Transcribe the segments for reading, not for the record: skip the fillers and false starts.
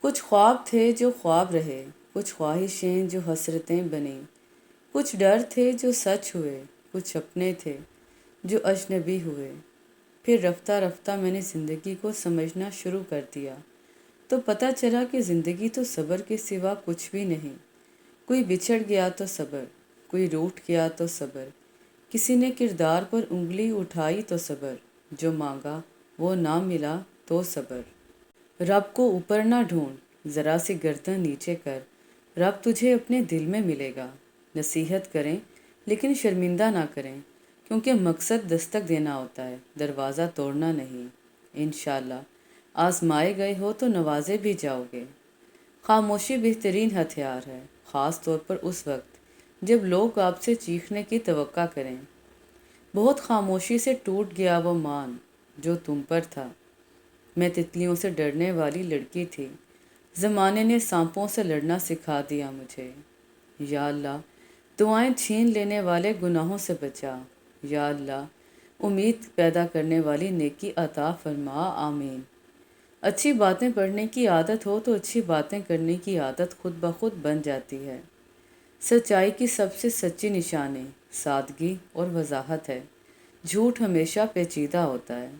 کچھ خواب تھے جو خواب رہے، کچھ خواہشیں جو حسرتیں بنیں، کچھ ڈر تھے جو سچ ہوئے، کچھ اپنے تھے جو اجنبی ہوئے۔ پھر رفتہ رفتہ میں نے زندگی کو سمجھنا شروع کر دیا، تو پتہ چلا کہ زندگی تو صبر کے سوا کچھ بھی نہیں۔ کوئی بچھڑ گیا تو صبر، کوئی روٹھ گیا تو صبر، کسی نے کردار پر انگلی اٹھائی تو صبر، جو مانگا وہ نہ ملا تو صبر۔ رب کو اوپر نہ ڈھونڈ، ذرا سی گردن نیچے کر، رب تجھے اپنے دل میں ملے گا۔ نصیحت کریں لیکن شرمندہ نہ کریں، کیونکہ مقصد دستک دینا ہوتا ہے، دروازہ توڑنا نہیں۔ انشاءاللہ آزمائے گئے ہو تو نوازے بھی جاؤ گے۔ خاموشی بہترین ہتھیار ہے، خاص طور پر اس وقت جب لوگ آپ سے چیخنے کی توقع کریں۔ بہت خاموشی سے ٹوٹ گیا وہ مان جو تم پر تھا۔ میں تتلیوں سے ڈرنے والی لڑکی تھی، زمانے نے سانپوں سے لڑنا سکھا دیا مجھے۔ یا اللہ دعائیں چھین لینے والے گناہوں سے بچا۔ یا اللہ امید پیدا کرنے والی نیکی عطا فرما، آمین۔ اچھی باتیں پڑھنے کی عادت ہو تو اچھی باتیں کرنے کی عادت خود بخود بن جاتی ہے۔ سچائی کی سب سے سچی نشانی سادگی اور وضاحت ہے۔ جھوٹ ہمیشہ پیچیدہ ہوتا ہے۔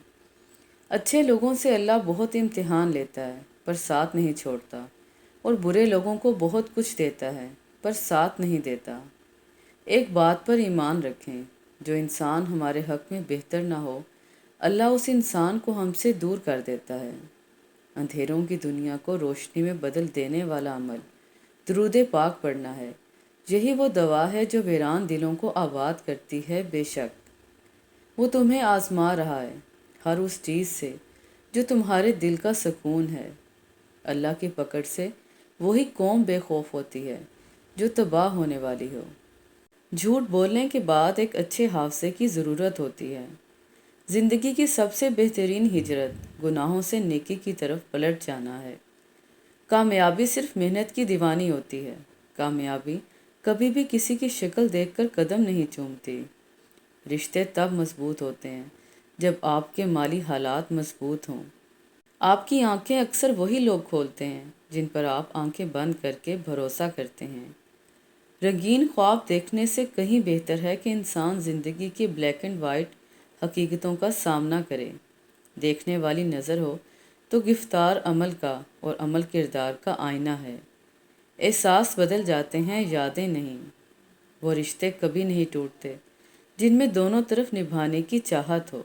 اچھے لوگوں سے اللہ بہت امتحان لیتا ہے پر ساتھ نہیں چھوڑتا، اور برے لوگوں کو بہت کچھ دیتا ہے پر ساتھ نہیں دیتا۔ ایک بات پر ایمان رکھیں، جو انسان ہمارے حق میں بہتر نہ ہو، اللہ اس انسان کو ہم سے دور کر دیتا ہے۔ اندھیروں کی دنیا کو روشنی میں بدل دینے والا عمل درود پاک پڑھنا ہے۔ یہی وہ دوا ہے جو ویران دلوں کو آباد کرتی ہے۔ بے شک وہ تمہیں آزما رہا ہے، ہر اس چیز سے جو تمہارے دل کا سکون ہے۔ اللہ کی پکڑ سے وہی قوم بے خوف ہوتی ہے جو تباہ ہونے والی ہو۔ جھوٹ بولنے کے بعد ایک اچھے حافظے کی ضرورت ہوتی ہے۔ زندگی کی سب سے بہترین ہجرت گناہوں سے نیکی کی طرف پلٹ جانا ہے۔ کامیابی صرف محنت کی دیوانی ہوتی ہے۔ کامیابی کبھی بھی کسی کی شکل دیکھ کر قدم نہیں چومتی۔ رشتے تب مضبوط ہوتے ہیں جب آپ کے مالی حالات مضبوط ہوں۔ آپ کی آنکھیں اکثر وہی لوگ کھولتے ہیں جن پر آپ آنکھیں بند کر کے بھروسہ کرتے ہیں۔ رنگین خواب دیکھنے سے کہیں بہتر ہے کہ انسان زندگی کی بلیک اینڈ وائٹ حقیقتوں کا سامنا کرے۔ دیکھنے والی نظر ہو تو گفتار عمل کا اور عمل کردار کا آئینہ ہے۔ احساس بدل جاتے ہیں، یادیں نہیں۔ وہ رشتے کبھی نہیں ٹوٹتے جن میں دونوں طرف نبھانے کی چاہت ہو۔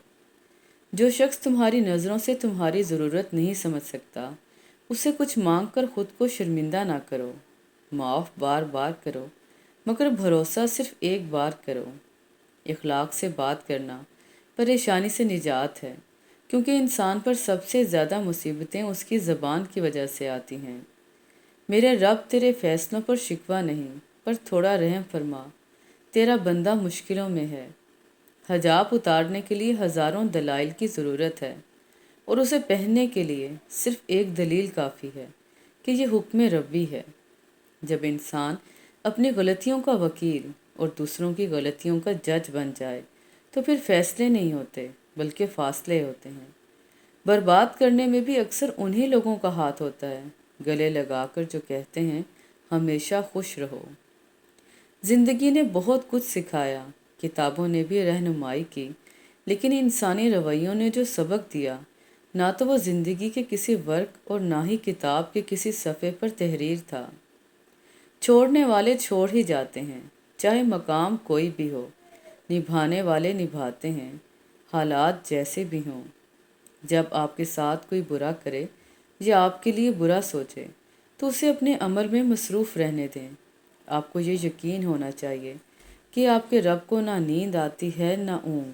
جو شخص تمہاری نظروں سے تمہاری ضرورت نہیں سمجھ سکتا، اسے کچھ مانگ کر خود کو شرمندہ نہ کرو۔ معاف بار بار کرو مگر بھروسہ صرف ایک بار کرو۔ اخلاق سے بات کرنا پریشانی سے نجات ہے، کیونکہ انسان پر سب سے زیادہ مصیبتیں اس کی زبان کی وجہ سے آتی ہیں۔ میرے رب تیرے فیصلوں پر شکوہ نہیں، پر تھوڑا رحم فرما، تیرا بندہ مشکلوں میں ہے۔ حجاب اتارنے کے لیے ہزاروں دلائل کی ضرورت ہے، اور اسے پہننے کے لیے صرف ایک دلیل کافی ہے کہ یہ حکم ربی ہے۔ جب انسان اپنی غلطیوں کا وکیل اور دوسروں کی غلطیوں کا جج بن جائے تو پھر فیصلے نہیں ہوتے بلکہ فاصلے ہوتے ہیں۔ برباد کرنے میں بھی اکثر انہی لوگوں کا ہاتھ ہوتا ہے، گلے لگا کر جو کہتے ہیں ہمیشہ خوش رہو۔ زندگی نے بہت کچھ سکھایا، کتابوں نے بھی رہنمائی کی، لیکن انسانی رویوں نے جو سبق دیا، نہ تو وہ زندگی کے کسی ورق اور نہ ہی کتاب کے کسی صفحے پر تحریر تھا۔ چھوڑنے والے چھوڑ ہی جاتے ہیں، چاہے مقام کوئی بھی ہو۔ نبھانے والے نبھاتے ہیں، حالات جیسے بھی ہوں۔ جب آپ کے ساتھ کوئی برا کرے یا آپ کے لیے برا سوچے تو اسے اپنے عمل میں مصروف رہنے دیں۔ آپ کو یہ یقین ہونا چاہیے کہ آپ کے رب کو نہ نیند آتی ہے نہ اونگ۔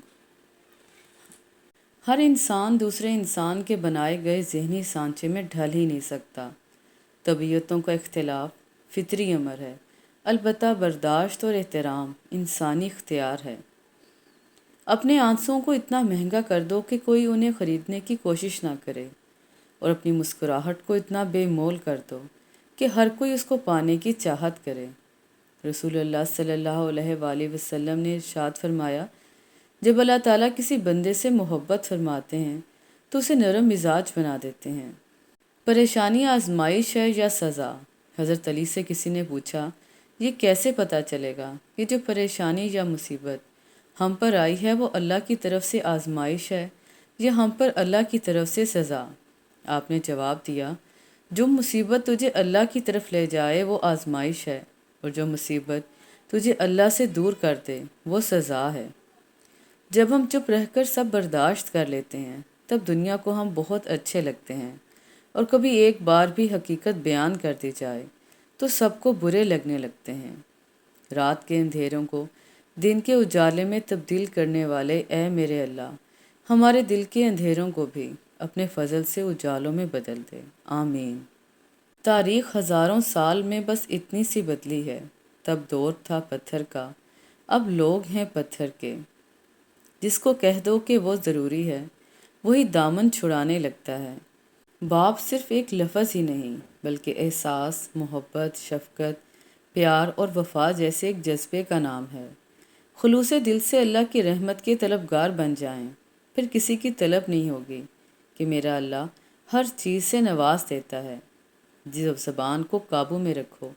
ہر انسان دوسرے انسان کے بنائے گئے ذہنی سانچے میں ڈھل ہی نہیں سکتا۔ طبیعتوں کا اختلاف فطری امر ہے، البتہ برداشت اور احترام انسانی اختیار ہے۔ اپنے آنسوؤں کو اتنا مہنگا کر دو کہ کوئی انہیں خریدنے کی کوشش نہ کرے، اور اپنی مسکراہٹ کو اتنا بے مول کر دو کہ ہر کوئی اس کو پانے کی چاہت کرے۔ رسول اللہ صلی اللہ علیہ وآلہ وسلم نے ارشاد فرمایا، جب اللہ تعالیٰ کسی بندے سے محبت فرماتے ہیں تو اسے نرم مزاج بنا دیتے ہیں۔ پریشانی آزمائش ہے یا سزا؟ حضرت علی سے کسی نے پوچھا، یہ کیسے پتہ چلے گا کہ جو پریشانی یا مصیبت ہم پر آئی ہے وہ اللہ کی طرف سے آزمائش ہے یا ہم پر اللہ کی طرف سے سزا؟ آپ نے جواب دیا، جو مصیبت تجھے اللہ کی طرف لے جائے وہ آزمائش ہے، اور جو مصیبت تجھے اللہ سے دور کر دے وہ سزا ہے۔ جب ہم چپ رہ کر سب برداشت کر لیتے ہیں تب دنیا کو ہم بہت اچھے لگتے ہیں، اور کبھی ایک بار بھی حقیقت بیان کر دی جائے تو سب کو برے لگنے لگتے ہیں۔ رات کے اندھیروں کو دن کے اجالے میں تبدیل کرنے والے اے میرے اللہ، ہمارے دل کے اندھیروں کو بھی اپنے فضل سے اجالوں میں بدل دے، آمین۔ تاریخ ہزاروں سال میں بس اتنی سی بدلی ہے، تب دور تھا پتھر کا، اب لوگ ہیں پتھر کے۔ جس کو کہہ دو کہ وہ ضروری ہے وہی دامن چھڑانے لگتا ہے۔ باپ صرف ایک لفظ ہی نہیں بلکہ احساس، محبت، شفقت، پیار اور وفا جیسے ایک جذبے کا نام ہے۔ خلوص دل سے اللہ کی رحمت کے طلبگار بن جائیں، پھر کسی کی طلب نہیں ہوگی کہ میرا اللہ ہر چیز سے نواز دیتا ہے۔ جب زبان کو قابو میں رکھو،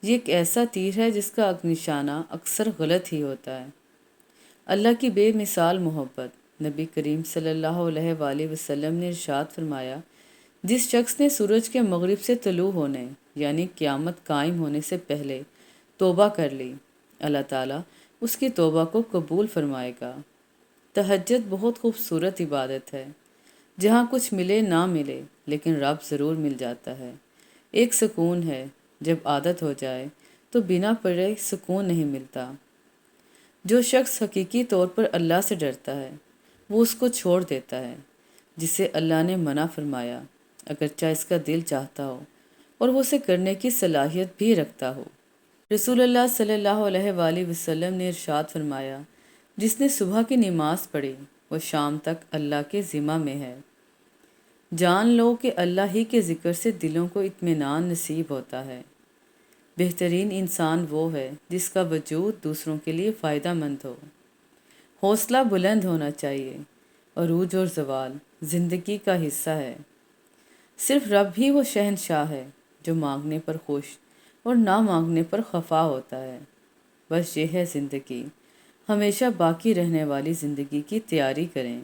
یہ ایک ایسا تیر ہے جس کا نشانہ اکثر غلط ہی ہوتا ہے۔ اللہ کی بے مثال محبت۔ نبی کریم صلی اللہ علیہ وآلہ وسلم نے ارشاد فرمایا، جس شخص نے سورج کے مغرب سے طلوع ہونے یعنی قیامت قائم ہونے سے پہلے توبہ کر لی، اللہ تعالیٰ اس کی توبہ کو قبول فرمائے گا۔ تہجد بہت خوبصورت عبادت ہے، جہاں کچھ ملے نہ ملے لیکن رب ضرور مل جاتا ہے۔ ایک سکون ہے، جب عادت ہو جائے تو بنا پڑھے سکون نہیں ملتا۔ جو شخص حقیقی طور پر اللہ سے ڈرتا ہے وہ اس کو چھوڑ دیتا ہے جسے اللہ نے منع فرمایا، اگرچہ اس کا دل چاہتا ہو اور وہ اسے کرنے کی صلاحیت بھی رکھتا ہو۔ رسول اللہ صلی اللہ علیہ وآلہ وسلم نے ارشاد فرمایا، جس نے صبح کی نماز پڑھی وہ شام تک اللہ کے ذمہ میں ہے۔ جان لو کہ اللہ ہی کے ذکر سے دلوں کو اطمینان نصیب ہوتا ہے۔ بہترین انسان وہ ہے جس کا وجود دوسروں کے لیے فائدہ مند ہو۔ حوصلہ بلند ہونا چاہیے، عروج اور زوال زندگی کا حصہ ہے۔ صرف رب ہی وہ شہنشاہ ہے جو مانگنے پر خوش اور نہ مانگنے پر خفا ہوتا ہے۔ بس یہ ہے زندگی، ہمیشہ باقی رہنے والی زندگی کی تیاری کریں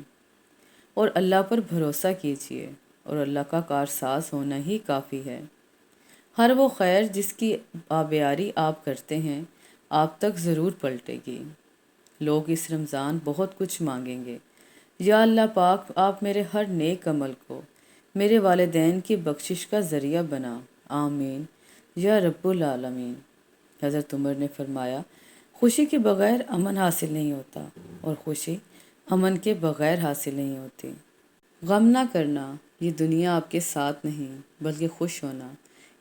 اور اللہ پر بھروسہ کیجیے، اور اللہ کا کارساز ہونا ہی کافی ہے۔ ہر وہ خیر جس کی آبیاری آپ کرتے ہیں آپ تک ضرور پلٹے گی۔ لوگ اس رمضان بہت کچھ مانگیں گے، یا اللہ پاک آپ میرے ہر نیک عمل کو میرے والدین کی بخشش کا ذریعہ بنا، آمین یا رب العالمین۔ حضرت عمر نے فرمایا، خوشی کے بغیر امن حاصل نہیں ہوتا اور خوشی امن کے بغیر حاصل نہیں ہوتی۔ غم نہ کرنا، یہ دنیا آپ کے ساتھ نہیں بلکہ خوش ہونا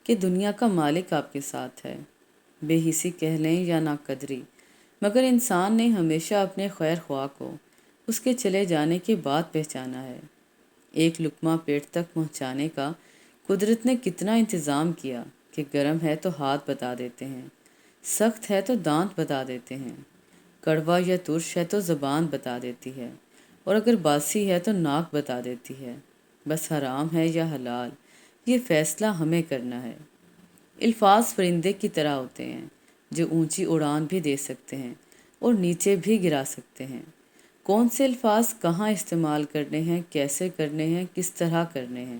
کہ دنیا کا مالک آپ کے ساتھ ہے۔ بے حسی کہہ لیں یا نا قدری، مگر انسان نے ہمیشہ اپنے خیر خواہ کو اس کے چلے جانے کے بعد پہچانا ہے۔ ایک لقمہ پیٹ تک پہنچانے کا قدرت نے کتنا انتظام کیا کہ گرم ہے تو ہاتھ بتا دیتے ہیں، سخت ہے تو دانت بتا دیتے ہیں، کڑوا یا ترش ہے تو زبان بتا دیتی ہے، اور اگر باسی ہے تو ناک بتا دیتی ہے۔ بس حرام ہے یا حلال، یہ فیصلہ ہمیں کرنا ہے۔ الفاظ پرندے کی طرح ہوتے ہیں جو اونچی اڑان بھی دے سکتے ہیں اور نیچے بھی گرا سکتے ہیں۔ کون سے الفاظ کہاں استعمال کرنے ہیں، کیسے کرنے ہیں، کس طرح کرنے ہیں،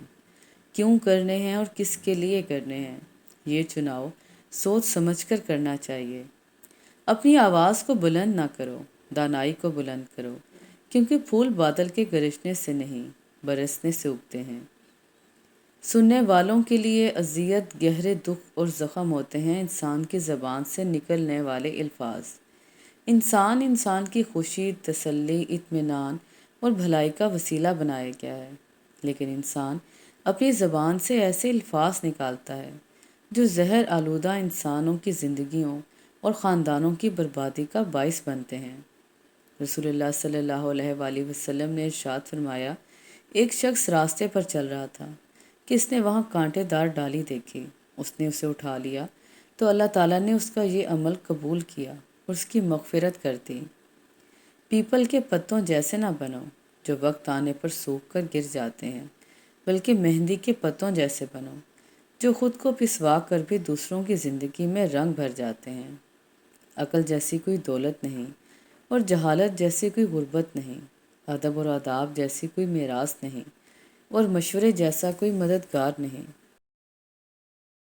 کیوں کرنے ہیں اور کس کے لیے کرنے ہیں، یہ چناؤ سوچ سمجھ کر کرنا چاہیے۔ اپنی آواز کو بلند نہ کرو، دانائی کو بلند کرو، کیونکہ پھول بادل کے گرجنے سے نہیں برسنے سے اگتے ہیں۔ سننے والوں کے لیے اذیت، گہرے دکھ اور زخم ہوتے ہیں انسان کی زبان سے نکلنے والے الفاظ۔ انسان کی خوشی، تسلی، اطمینان اور بھلائی کا وسیلہ بنایا گیا ہے، لیکن انسان اپنی زبان سے ایسے الفاظ نکالتا ہے جو زہر آلودہ انسانوں کی زندگیوں اور خاندانوں کی بربادی کا باعث بنتے ہیں۔ رسول اللہ صلی اللہ علیہ وآلہ وسلم نے ارشاد فرمایا، ایک شخص راستے پر چل رہا تھا کہ اس نے وہاں کانٹے دار ڈالی دیکھی، اس نے اسے اٹھا لیا تو اللہ تعالیٰ نے اس کا یہ عمل قبول کیا اور اس کی مغفرت کر دی۔ پیپل کے پتوں جیسے نہ بنو جو وقت آنے پر سوکھ کر گر جاتے ہیں، بلکہ مہندی کے پتوں جیسے بنو، جو خود کو پسوا کر بھی دوسروں کی زندگی میں رنگ بھر جاتے ہیں۔ عقل جیسی کوئی دولت نہیں، اور جہالت جیسی کوئی غربت نہیں، ادب اور آداب جیسی کوئی میراث نہیں، اور مشورے جیسا کوئی مددگار نہیں۔